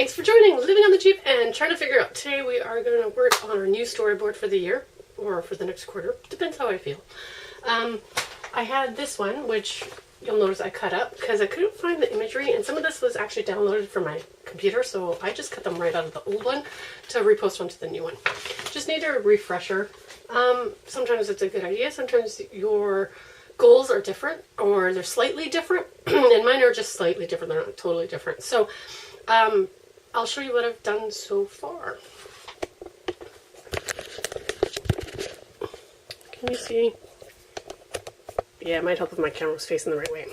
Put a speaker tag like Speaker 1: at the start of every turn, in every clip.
Speaker 1: Thanks for joining Living on the Cheap and trying to figure out. Today we are going to work on our new storyboard for the year, or for the next quarter. Depends how I feel. I had this one, which you'll notice I cut up because I couldn't find the imagery, and some of this was actually downloaded from my computer, so I just cut them right out of the old one to repost onto the new one. Just need a refresher. Sometimes it's a good idea. Sometimes your goals are different, or they're slightly different, and mine are just slightly different. They're not totally different. So I'll show you what I've done so far. Can you see? Yeah, it might help if my camera was facing the right way.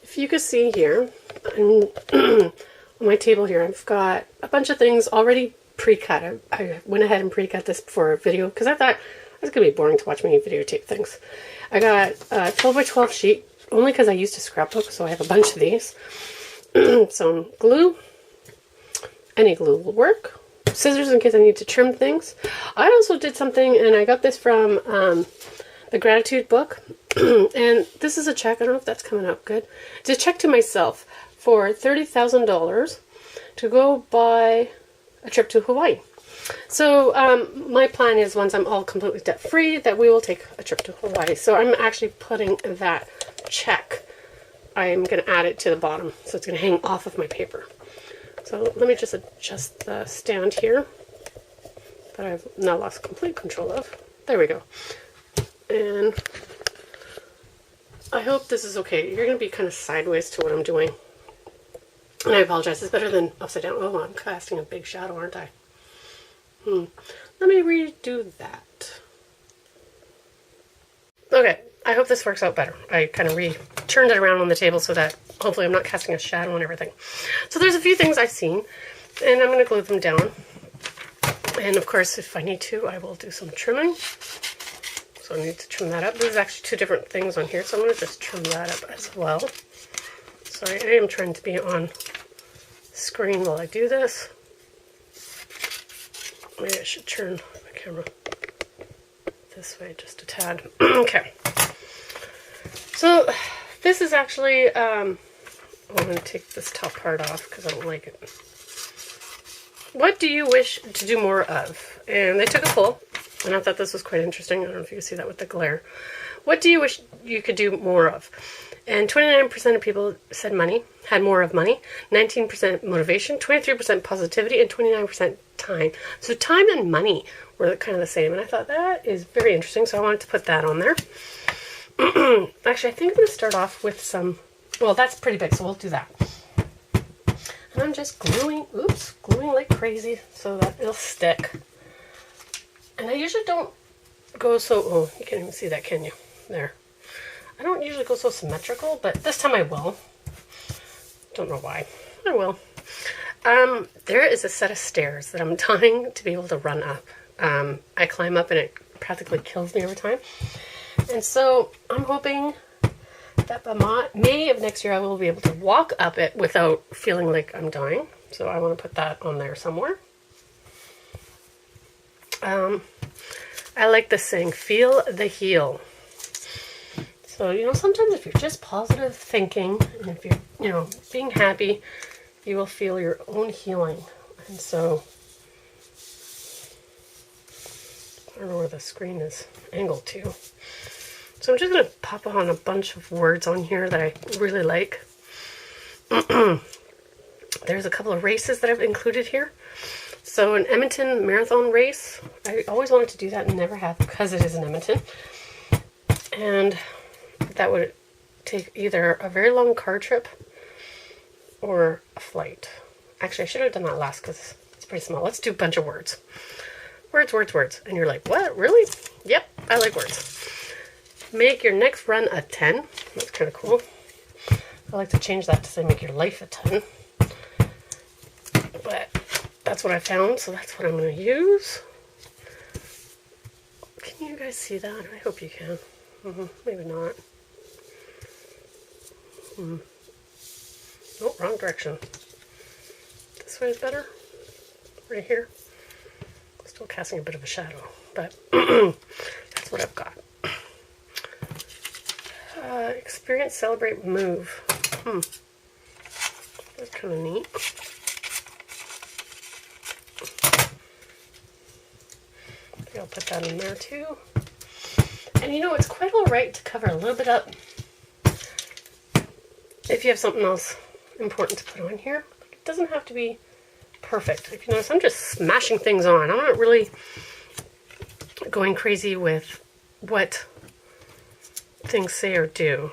Speaker 1: If you could see here, on my table here, I've got a bunch of things already pre-cut. I went ahead and pre-cut this for a video because I thought it was going to be boring to watch me videotape things. I got a 12 by 12 sheet, only because I used a scrapbook, so I have a bunch of these. Some glue. Any glue will work. Scissors in case I need to trim things. I also did something, and I got this from the Gratitude book. And this is a check. I don't know if that's coming up good. It's a check to myself for $30,000 to go buy a trip to Hawaii. So my plan is, once I'm all completely debt free, that we will take a trip to Hawaii. So I'm actually putting that check, I'm going to add it to the bottom, so it's going to hang off of my paper. So let me just adjust the stand here that I've now lost complete control of. There we go. And I hope this is okay. You're going to be kind of sideways to what I'm doing. And I apologize. It's better than upside down. Oh, I'm casting a big shadow, aren't I? Let me redo that. Okay, I hope this works out better. I kind of turned it around on the table so that hopefully I'm not casting a shadow and everything. So there's a few things I've seen, and I'm going to glue them down. And of course, if I need to, I will do some trimming. So I need to trim that up. There's actually two different things on here, so I'm going to just trim that up as well. Sorry, I am trying to be on screen while I do this. Maybe I should turn my camera this way just a tad. Okay. So this is actually, I'm going to take this top part off because I don't like it. What do you wish to do more of? And they took a poll, and I thought this was quite interesting. I don't know if you can see that with the glare. What do you wish you could do more of? And 29% of people said money, had more of money, 19% motivation, 23% positivity, and 29% time. So time and money were kind of the same, and I thought that is very interesting, so I wanted to put that on there. Actually, I think I'm going to start off with some, well, that's pretty big, so we'll do that. And I'm just gluing like crazy so that it'll stick. And I usually don't go so, oh, you can't even see that, can you? There. I don't usually go so symmetrical, but this time I will. Don't know why. I will. There is a set of stairs that I'm dying to be able to run up. I climb up and it practically kills me every time. And so I'm hoping that by May of next year I will be able to walk up it without feeling like I'm dying. So I want to put that on there somewhere. I like this saying, feel the heel. So, you know, sometimes if you're just positive thinking, and if you're, you know, being happy, you will feel your own healing. And so, I don't know where the screen is angled to. So I'm just going to pop on a bunch of words on here that I really like. There's a couple of races that I've included here. So an Edmonton marathon race. I always wanted to do that and never have because it is in Edmonton. And that would take either a very long car trip or a flight. Actually, I should have done that last because it's pretty small. Let's do a bunch of words. Words, words, words. And you're like, what? Really? Yep, I like words. Make your next run a 10. That's kind of cool. I like to change that to say make your life a 10. But that's what I found, so that's what I'm going to use. Can you guys see that? I hope you can. Maybe not. Oh, wrong direction. This way is better. Right here. Still casting a bit of a shadow, but that's what I've got. Experience, celebrate, move. That's kind of neat. put that in there too. And you know, it's quite all right to cover a little bit up if you have something else important to put on here. It doesn't have to be perfect. If you notice, I'm just smashing things on. I'm not really going crazy with what things say or do.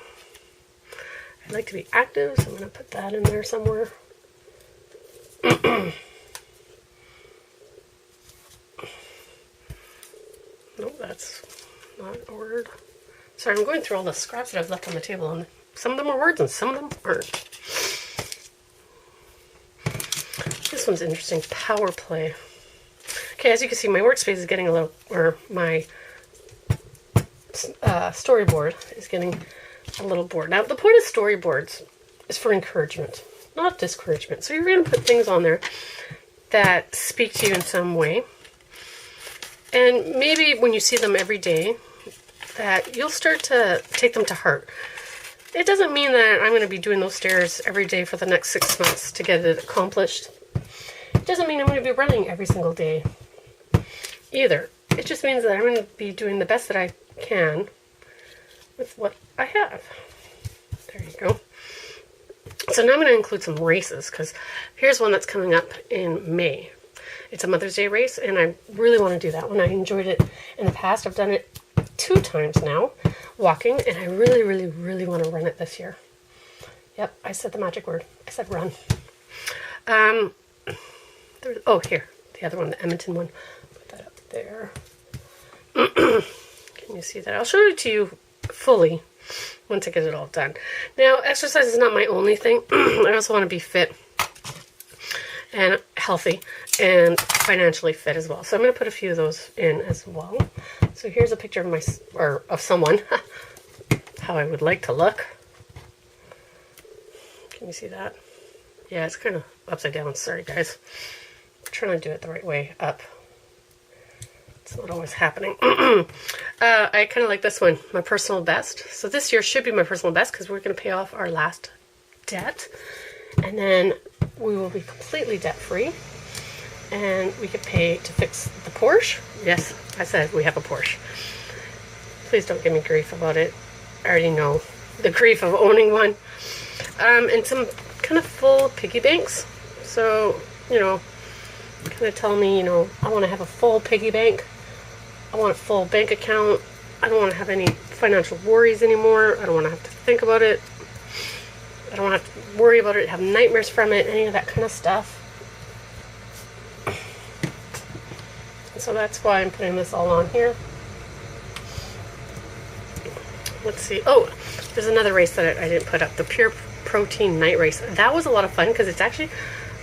Speaker 1: I like to be active, so I'm going to put that in there somewhere. Nope, that's not a word. Sorry, I'm going through all the scraps that I've left on the table, and some of them are words and some of them aren't. This one's interesting. Power play. Okay, as you can see, my workspace is getting a little, or my storyboard is getting a little bored. Now, the point of storyboards is for encouragement, not discouragement. So you're going to put things on there that speak to you in some way. And maybe when you see them every day, that you'll start to take them to heart. It doesn't mean that I'm going to be doing those stairs every day for the next 6 months to get it accomplished. It doesn't mean I'm going to be running every single day either. It just means that I'm going to be doing the best that I can with what I have. There you go. So now I'm going to include some races, because here's one that's coming up in May. It's a Mother's Day race, and I really want to do that one. I enjoyed it in the past. I've done it 2 times now, walking, and I really, really, really want to run it this year. Yep, I said the magic word. I said run. Oh, here, the other one, the Edmonton one. Put that up there. Can you see that? I'll show it to you fully once I get it all done. Now, exercise is not my only thing. I also want to be fit and healthy and financially fit as well. So I'm going to put a few of those in as well. So here's a picture of of someone, how I would like to look. Can you see that? Yeah, it's kind of upside down. Sorry, guys. I'm trying to do it the right way up. It's not always happening. I kind of like this one, my personal best. So this year should be my personal best, because we're going to pay off our last debt. And then we will be completely debt-free. And we could pay to fix the Porsche. Yes, I said we have a Porsche. Please don't give me grief about it. I already know the grief of owning one. And some kind of full piggy banks. So, you know, kind of tell me, you know, I want to have a full piggy bank. I want a full bank account. I don't want to have any financial worries anymore. I don't want to have to think about it. I don't want to have to worry about it, have nightmares from it, any of that kind of stuff. So that's why I'm putting this all on here. Let's see. Oh, there's another race that I didn't put up. The Pure Protein Night Race. That was a lot of fun, because it's actually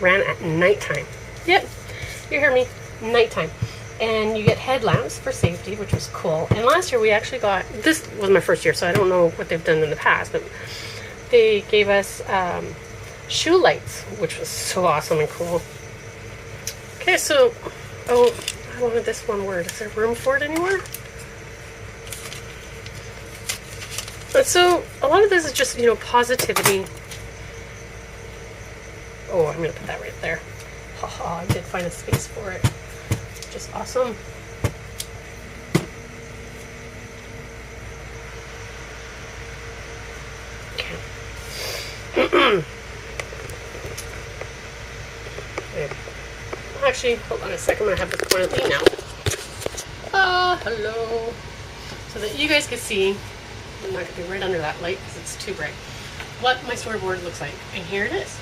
Speaker 1: ran at nighttime. Yep, you hear me. Nighttime. And you get headlamps for safety, which was cool. And last year we actually got, this was my first year, so I don't know what they've done in the past, but they gave us shoe lights, which was so awesome and cool. Okay, so, oh, I wanted this one word. Is there room for it anymore? But so, a lot of this is just, you know, positivity. Oh, I'm going to put that right there. Haha, I did find a space for it. Just awesome. Okay. Actually, hold on a second. I'm going to have this pointed lean now. Hello. So that you guys can see, I'm not going to be right under that light because it's too bright, what my storyboard looks like. And here it is.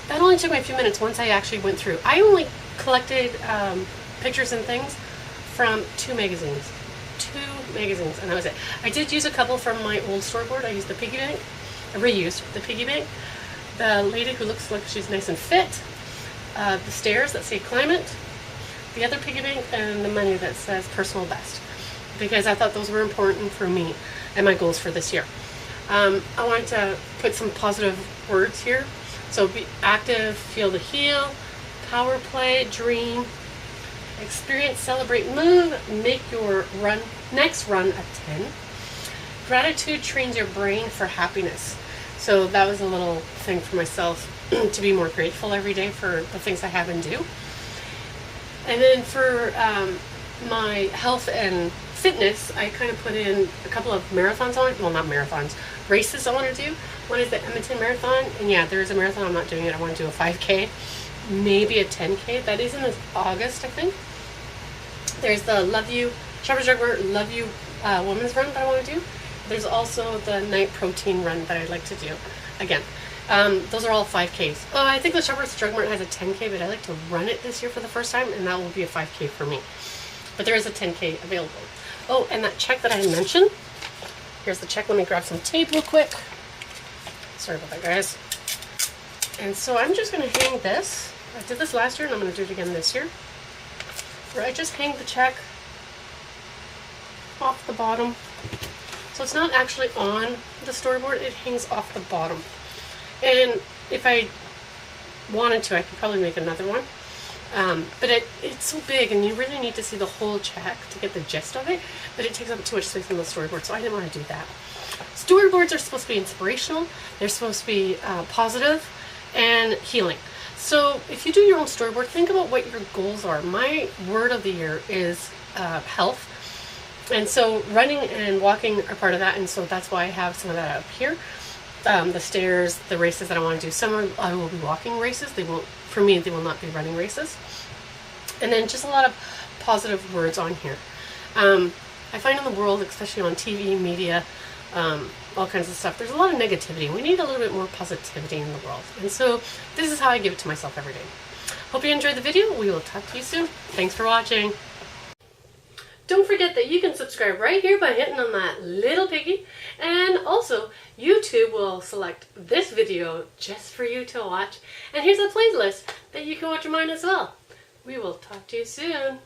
Speaker 1: That only took me a few minutes once I actually went through. I only collected pictures and things from 2 magazines. 2 magazines, and that was it. I did use a couple from my old storyboard. I used the piggy bank. I reused the piggy bank. The lady who looks like she's nice and fit. The stairs that say climate. The other piggy bank, and the money that says personal best. Because I thought those were important for me and my goals for this year. I wanted to put some positive words here. So be active, feel the heal, power play, dream, experience, celebrate, move, make your next run a 10. Gratitude trains your brain for happiness. So that was a little thing for myself to be more grateful every day for the things I have and do. And then for my health and fitness, I kind of put in a couple of marathons on it. Well, not marathons, races I want to do. One is the Edmonton Marathon, and yeah, there is a marathon. I'm not doing it. I want to do a 5K, maybe a 10K. That is in August, I think. There's the Love You, Shoppers Drug Mart Love You women's run that I want to do. There's also the night protein run that I'd like to do. Again, those are all 5Ks. Oh, I think the Shoppers Drug Mart has a 10K, but I'd like to run it this year for the first time, and that will be a 5K for me. But there is a 10K available. Oh, and that check that I mentioned. Here's the check. Let me grab some tape real quick. Sorry about that, guys. And so I'm just going to hang this. I did this last year, and I'm going to do it again this year. Where I just hang the check off the bottom. So it's not actually on the storyboard, it hangs off the bottom. And if I wanted to, I could probably make another one. But it's so big, and you really need to see the whole check to get the gist of it. But it takes up too much space on the storyboard, so I didn't want to do that. Storyboards are supposed to be inspirational. They're supposed to be positive and healing. So if you do your own storyboard, think about what your goals are. My word of the year is health. And so running and walking are part of that, and so that's why I have some of that up here. The stairs, the races that I want to do. Some I will be walking races. They won't, for me, they will not be running races. And then just a lot of positive words on here. I find in the world, especially on TV, media, all kinds of stuff, there's a lot of negativity. We need a little bit more positivity in the world. And so this is how I give it to myself every day. Hope you enjoyed the video. We will talk to you soon. Thanks for watching. Don't forget that you can subscribe right here by hitting on that little piggy. And also, YouTube will select this video just for you to watch. And here's a playlist that you can watch of mine as well. We will talk to you soon.